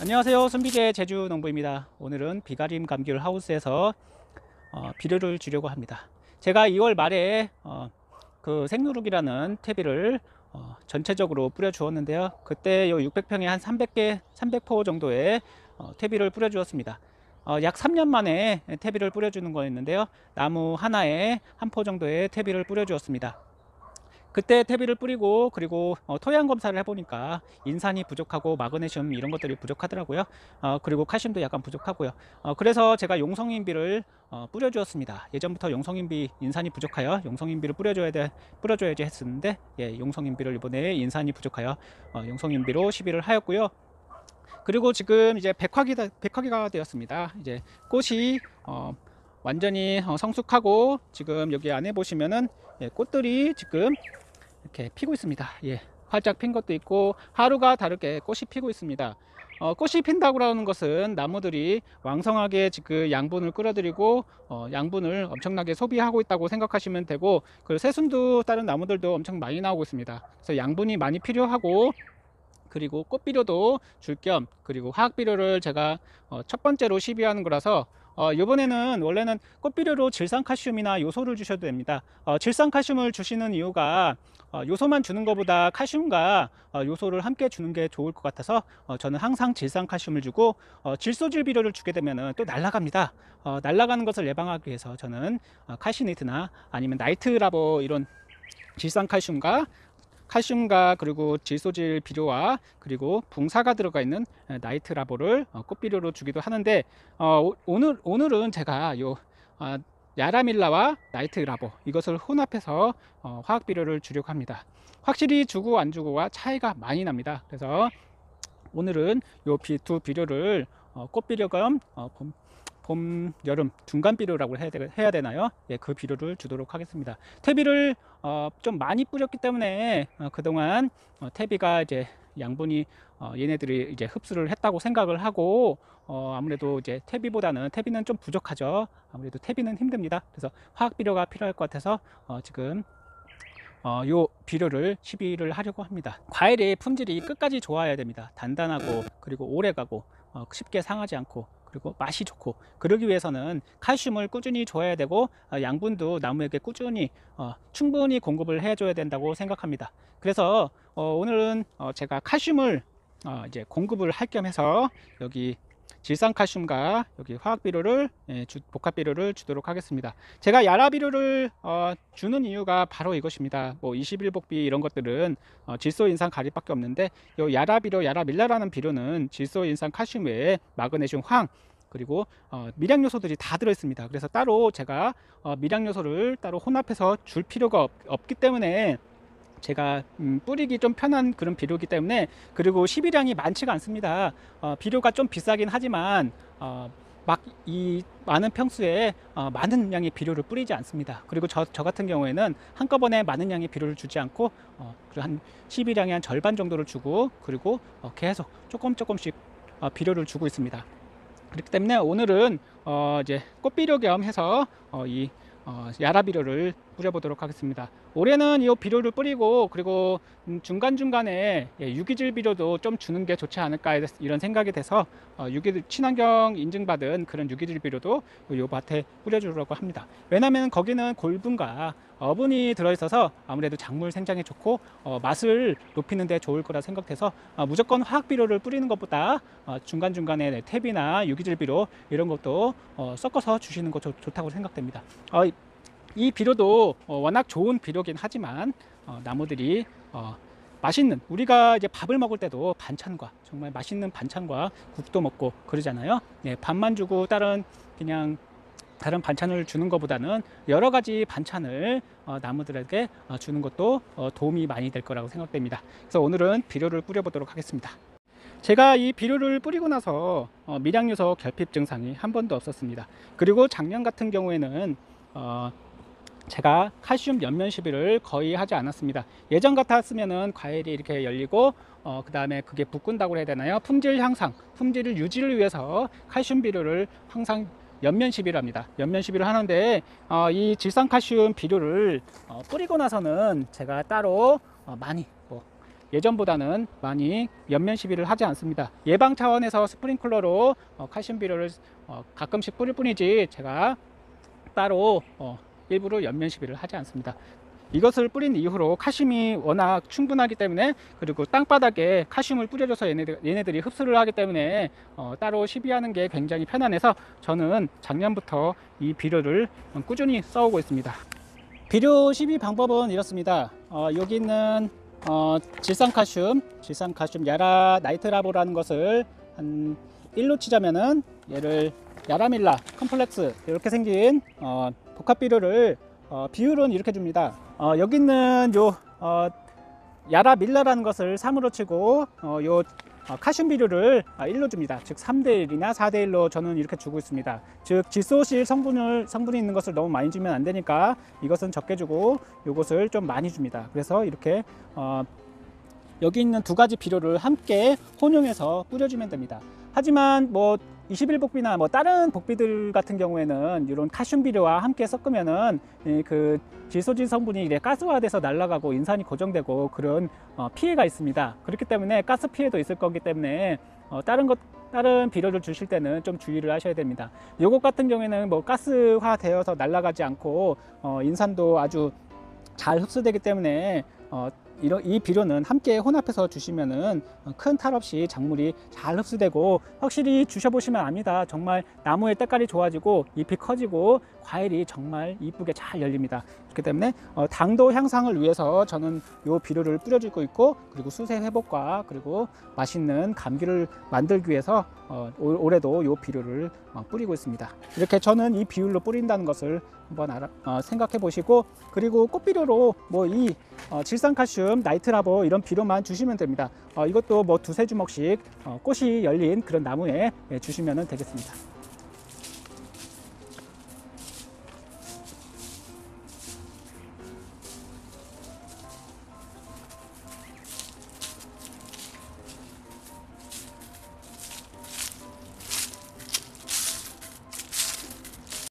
안녕하세요. 순비계 제주농부입니다. 오늘은 비가림 감귤 하우스에서 비료를 주려고 합니다. 제가 2월 말에 그 생누룩이라는 퇴비를 전체적으로 뿌려 주었는데요. 그때 요 600평에 한 300포 정도의 퇴비를 뿌려 주었습니다. 약 3년 만에 퇴비를 뿌려 주는 거였는데요. 나무 하나에 한 포 정도의 퇴비를 뿌려 주었습니다. 그때 퇴비를 뿌리고 그리고 토양 검사를 해보니까 인산이 부족하고 마그네슘 이런 것들이 부족하더라고요. 그리고 칼슘도 약간 부족하고요. 그래서 제가 용성인비를 뿌려 주었습니다. 예전부터 용성인비 인산이 부족하여 용성인비를 뿌려줘야지 했었는데, 예, 용성인비를 이번에 인산이 부족하여 용성인비로 시비를 하였고요. 그리고 지금 이제 백화기가 되었습니다. 이제 꽃이 완전히 성숙하고, 지금 여기 안에 보시면은, 예, 꽃들이 지금 이렇게 피고 있습니다. 예, 활짝 핀 것도 있고 하루가 다르게 꽃이 피고 있습니다. 꽃이 핀다고 하는 것은 나무들이 왕성하게 지금 양분을 끌어들이고 양분을 엄청나게 소비하고 있다고 생각하시면 되고, 그 새순도 다른 나무들도 엄청 많이 나오고 있습니다. 그래서 양분이 많이 필요하고, 그리고 꽃비료도 줄 겸, 그리고 화학비료를 제가 첫 번째로 시비하는 거라서, 이번에는 원래는 꽃비료로 질산칼슘이나 요소를 주셔도 됩니다. 질산칼슘을 주시는 이유가 요소만 주는 것보다 칼슘과 요소를 함께 주는 게 좋을 것 같아서 저는 항상 질산칼슘을 주고, 질소질 비료를 주게 되면 또 날아갑니다. 날아가는 것을 예방하기 위해서 저는 칼시네이트나 아니면 나이트라보 이런 칼슘과 그리고 질소질 비료와 그리고 붕사가 들어가 있는 나이트라보를 꽃비료로 주기도 하는데, 오늘은 제가 야라밀라와 나이트라보 이것을 혼합해서 화학비료를 주려고 합니다. 확실히 주고 안 주고가 차이가 많이 납니다. 그래서 오늘은 두 비료를 꽃비료 겸 봄, 여름 중간 비료라고 해야 되나요? 예, 그 비료를 주도록 하겠습니다. 퇴비를 좀 많이 뿌렸기 때문에 그동안 퇴비가 이제 양분이 얘네들이 이제 흡수를 했다고 생각을 하고, 아무래도 이제 퇴비는 좀 부족하죠. 아무래도 퇴비는 힘듭니다. 그래서 화학 비료가 필요할 것 같아서 지금 요 비료를 시비를 하려고 합니다. 과일의 품질이 끝까지 좋아야 됩니다. 단단하고 그리고 오래가고 쉽게 상하지 않고 그리고 맛이 좋고, 그러기 위해서는 칼슘을 꾸준히 줘야 되고 양분도 나무에게 꾸준히 충분히 공급을 해줘야 된다고 생각합니다. 그래서 오늘은 제가 칼슘을 이제 공급을 할 겸 해서 여기 질산칼슘과 여기 화학비료를, 복합비료를 주도록 하겠습니다. 제가 야라비료를 주는 이유가 바로 이것입니다. 뭐 21복비 이런 것들은 질소인산 가립밖에 없는데, 이 야라밀라라는 비료는 질소인산 칼슘 외에 마그네슘, 황, 그리고 미량 요소들이 다 들어 있습니다. 그래서 따로 제가 미량 요소를 따로 혼합해서 줄 필요가 없기 때문에 제가 뿌리기 좀 편한 그런 비료이기 때문에, 그리고 시비량이 많지가 않습니다. 비료가 좀 비싸긴 하지만 막 이 많은 평수에 많은 양의 비료를 뿌리지 않습니다. 그리고 저 같은 경우에는 한꺼번에 많은 양의 비료를 주지 않고 한 시비량의 한 절반 정도를 주고, 그리고 계속 조금씩 비료를 주고 있습니다. 그렇기 때문에 오늘은 이제 꽃비료 겸 해서 이 야라비료를 뿌려보도록 하겠습니다. 올해는 이 비료를 뿌리고, 그리고 중간중간에 유기질 비료도 좀 주는 게 좋지 않을까 이런 생각이 돼서 친환경 인증받은 그런 유기질 비료도 이 밭에 뿌려주려고 합니다. 왜냐하면 거기는 골분과 어분이 들어있어서 아무래도 작물 생장에 좋고 맛을 높이는 데 좋을 거라 생각돼서 무조건 화학 비료를 뿌리는 것보다 중간중간에 퇴비나 유기질 비료 이런 것도 섞어서 주시는 거 좋다고 생각됩니다. 이 비료도 워낙 좋은 비료긴 하지만 나무들이 맛있는, 우리가 이제 밥을 먹을 때도 반찬과, 정말 맛있는 반찬과 국도 먹고 그러잖아요. 네, 밥만 주고 다른 반찬을 주는 것보다는 여러 가지 반찬을 나무들에게 주는 것도 도움이 많이 될 거라고 생각됩니다. 그래서 오늘은 비료를 뿌려보도록 하겠습니다. 제가 이 비료를 뿌리고 나서 미량요소 결핍 증상이 한 번도 없었습니다. 그리고 작년 같은 경우에는 제가 칼슘 연면 시비를 거의 하지 않았습니다. 예전 같았으면은 과일이 이렇게 열리고 그 다음에 그게 붓근다고 해야 되나요? 품질을 유지를 위해서 칼슘 비료를 항상 연면 시비를 합니다. 연면 시비를 하는데 이 질산칼슘 비료를 뿌리고 나서는 제가 따로 많이 예전보다는 많이 연면 시비를 하지 않습니다. 예방 차원에서 스프링클러로 칼슘 비료를 가끔씩 뿌릴 뿐이지 제가 따로 일부러 연면 시비를 하지 않습니다. 이것을 뿌린 이후로 칼슘이 워낙 충분하기 때문에, 그리고 땅바닥에 칼슘을 뿌려줘서 얘네들이 흡수를 하기 때문에 따로 시비하는 게 굉장히 편안해서 저는 작년부터 이 비료를 꾸준히 써오고 있습니다. 비료 시비 방법은 이렇습니다. 여기 있는 질산칼슘 야라 나이트라보라는 것을 한 1로 치자면은 얘를 야라밀라 컴플렉스 이렇게 생긴 복합 비료를 비율은 이렇게 줍니다. 여기 있는 요 야라밀라라는 것을 3으로 치고 요 칼슘 비료를 1로 줍니다. 즉 3대1이나 4대1로 저는 이렇게 주고 있습니다. 즉 질소실 성분이 있는 것을 너무 많이 주면 안 되니까 이것은 적게 주고 요것을 좀 많이 줍니다. 그래서 이렇게 여기 있는 두 가지 비료를 함께 혼용해서 뿌려주면 됩니다. 하지만 뭐 21복비나 뭐 다른 복비들 같은 경우에는 이런 칼슘 비료와 함께 섞으면은 그 질소질 성분이 가스화돼서 날아가고 인산이 고정되고 그런 피해가 있습니다. 그렇기 때문에 가스 피해도 있을 거기 때문에 다른 비료를 주실 때는 좀 주의를 하셔야 됩니다. 요것 같은 경우에는 뭐 가스화 되어서 날아가지 않고 인산도 아주 잘 흡수되기 때문에 이 비료는 함께 혼합해서 주시면은 큰 탈 없이 작물이 잘 흡수되고, 확실히 주셔보시면 압니다. 정말 나무의 때깔이 좋아지고 잎이 커지고 과일이 정말 이쁘게 잘 열립니다. 그렇기 때문에 당도 향상을 위해서 저는 이 비료를 뿌려주고 있고, 그리고 수세 회복과 그리고 맛있는 감귤을 만들기 위해서 올해도 이 비료를 뿌리고 있습니다. 이렇게 저는 이 비율로 뿌린다는 것을 한번 생각해 보시고, 그리고 꽃비료로 뭐 이 질산칼슘 나이트라보 이런 비료만 주시면 됩니다. 이것도 뭐 두세 주먹씩 꽃이 열린 그런 나무에 주시면 되겠습니다.